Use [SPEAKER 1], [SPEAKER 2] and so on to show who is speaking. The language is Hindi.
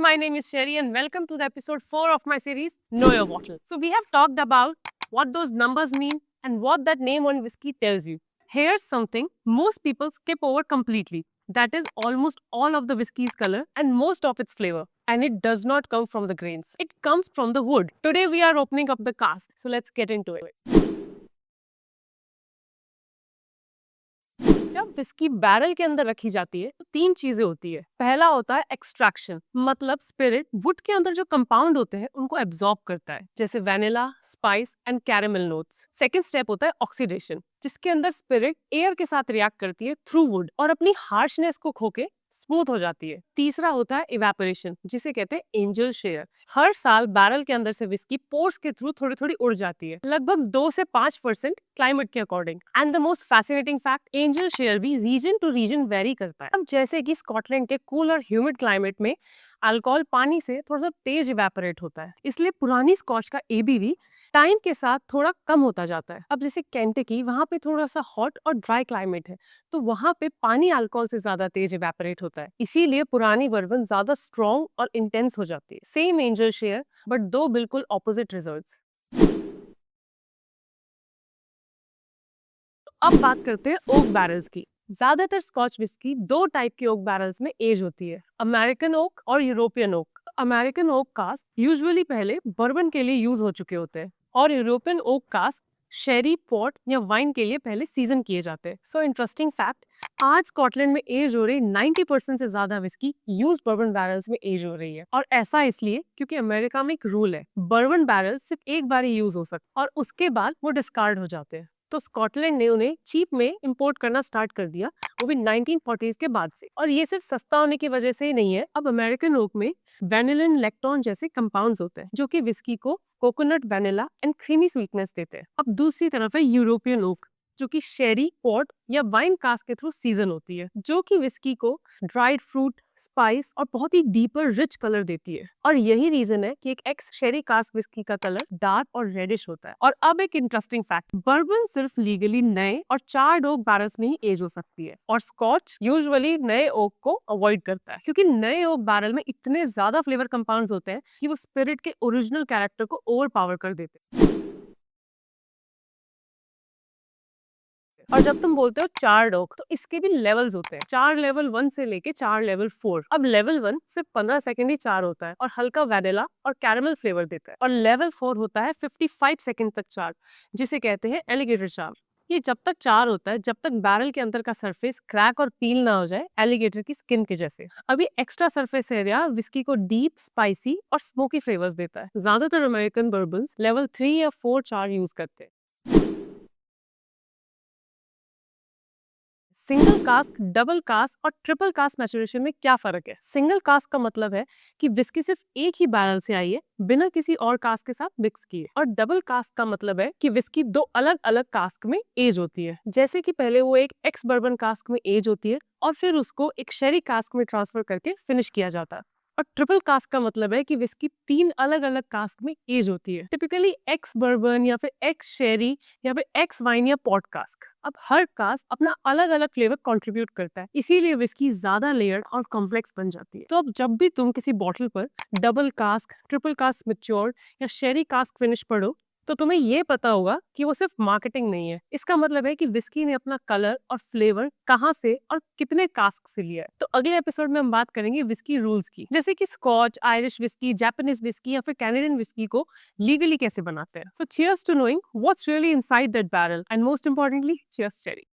[SPEAKER 1] my name is Sherry and welcome to the episode 4 of my series Know Your Bottle. So we have talked about what those numbers mean and what that name on whiskey tells you. Here's something most people skip over completely. That is almost all of the whiskey's color and most of its flavor. And it does not come from the grains. It comes from the wood. Today we are opening up the cask. So let's get into it. जब विस्की बैरल के अंदर रखी जाती है तो तीन चीजें होती है। पहला होता है एक्सट्रैक्शन, मतलब स्पिरिट वुड के अंदर जो कंपाउंड होते हैं उनको एब्जॉर्ब करता है, जैसे vanilla, spice and caramel notes. Second step होता है ऑक्सीडेशन, जिसके अंदर स्पिरिट एयर के साथ रिएक्ट करती है थ्रू वुड और अपनी हार्शनेस को खो के स्मूथ हो जाती है। तीसरा होता है इवेपोरेशन, जिसे कहते हैं एंजल शेयर। हर साल बैरल के अंदर से विस्की पोर्स के थ्रू थोड़ी थोड़ी उड़ जाती है, लगभग 2 से 5% क्लाइमेट के according. And the most fascinating fact, angel share भी रीजन टू रीजन वेरी करता है। अब जैसे कि स्कॉटलैंड के कूल और ह्यूमिड क्लाइमेट में अल्कोहल पानी से थोड़ा सा तेज इवेपोरेट होता है, इसलिए पुरानी स्कॉच का एबीवी टाइम के साथ थोड़ा कम होता जाता है। अब जैसे केंटकी, वहां पे थोड़ा सा हॉट और ड्राई क्लाइमेट है, तो वहां पे पानी अल्कोहल से ज्यादा तेज इवेपोरेट होता है, इसीलिए पुरानी बर्बन ज्यादा स्ट्रॉन्ग और इंटेंस हो जाती है। सेम एंजल शेयर बट दो बिल्कुल ऑपोजिट रिजल्ट्स। अब बात करते हैं ओक बैरल्स की। ज्यादातर स्कॉच विस्की दो टाइप के ओक बैरल्स में एज होती है, अमेरिकन ओक और European oak. American oak cask usually पहले बर्बन के लिए यूज हो चुके होते हैं और European oak cask sherry, port या वाइन के लिए पहले सीजन किए जाते हैं। सो इंटरेस्टिंग फैक्ट, आज स्कॉटलैंड में एज हो रही 90% से ज्यादा विस्की यूज बर्बन बैरल्स में एज हो रही है। और ऐसा इसलिए क्योंकि अमेरिका में एक रूल है, बर्बन बैरल सिर्फ एक बार ही यूज हो सकते और उसके बाद वो डिस्कार्ड हो जाते हैं। तो स्कॉटलैंड ने उन्हें चीप में इंपोर्ट करना स्टार्ट कर दिया, वो भी 1940s के बाद से। और ये सिर्फ सस्ता होने की वजह से ही नहीं है। अब अमेरिकन ओक में वेनिलिन, लैक्टोन जैसे कंपाउंड्स होते हैं जो कि विस्की को coconut, vanilla and creamy sweetness देते हैं। अब दूसरी तरफ है यूरोपियन ओक, जो कि शेरी, पॉट या वाइन कास्ट के थ्रू सीजन होती है, जो कि विस्की को ड्राइड फ्रूट, स्पाइस और बहुत ही डीपर रिच कलर देती है। और यही रीजन है कि एक एक्स शेरी कास्ट विस्की का कलर डार्क और रेडिश होता है। और अब एक इंटरेस्टिंग फैक्ट, बर्बन सिर्फ लीगली नए और चार्ड ओक बैरल्स में ही एज हो सकती है और स्कॉच यूजुअली नए ओक को अवॉइड करता है, क्योंकि नए ओक बैरल में इतने ज्यादा फ्लेवर कंपाउंड्स होते हैं कि वो स्पिरिट के ओरिजिनल कैरेक्टर को ओवर पावर कर देते हैं। और जब तुम बोलते हो चार्ड ओक, तो इसके भी लेवल्स होते हैं। चार लेवल 1 से लेके चार लेवल 4। अब लेवल 1 सिर्फ 15 सेकंड ही चार होता है और हल्का वैनिला और कैरेमल फ्लेवर देता है। और लेवल 4 होता है 55 सेकंड तक चार, जिसे कहते हैं एलिगेटर चार। ये जब तक चार होता है जब तक बैरल के अंदर का सरफेस क्रैक और पील ना हो जाए, एलिगेटर की स्किन के जैसे। अभी एक्स्ट्रा सरफेस एरिया विस्की को डीप, स्पाइसी और स्मोकी फ्लेवर्स देता है। ज्यादातर अमेरिकन बर्बन्स लेवल 3 या 4 चार यूज करते हैं। सिंगल कास्क, डबल कास्क और ट्रिपल कास्क मैचुरेशन में क्या फर्क है? सिंगल कास्क का मतलब है कि विस्की सिर्फ एक ही बैरल से आई है, बिना किसी और कास्क के साथ मिक्स किए। और डबल कास्क का मतलब है कि विस्की दो अलग अलग कास्क में एज होती है, जैसे कि पहले वो एक एक्स बर्बन कास्क में एज होती है और फिर उसको एक शेरी कास्क में ट्रांसफर करके फिनिश किया जाता है। और ट्रिपल कास्क का मतलब है कि विस्की तीन अलग अलग कास्क में एज होती है, टिपिकली एक्स बर्बन या फिर एक्स शेरी या फिर एक्स वाइन या पॉट कास्क। अब हर कास्क अपना अलग अलग फ्लेवर कंट्रीब्यूट करता है, इसीलिए विस्की ज्यादा लेयर्ड और कॉम्प्लेक्स बन जाती है। तो अब जब भी तुम किसी बॉटल पर double cask, triple cask matured या शेरी कास्क फिनिश पढ़ो, तो तुम्हें ये पता होगा कि वो सिर्फ मार्केटिंग नहीं है। इसका मतलब है कि विस्की ने अपना कलर और फ्लेवर कहाँ से और कितने कास्क से लिया है। तो अगले एपिसोड में हम बात करेंगे विस्की रूल्स की, जैसे कि Scotch, Irish whisky, Japanese whisky या फिर कैनेडियन विस्की को लीगली कैसे बनाते हैं। So cheers to knowing what's really inside that barrel and most importantly cheers cherry.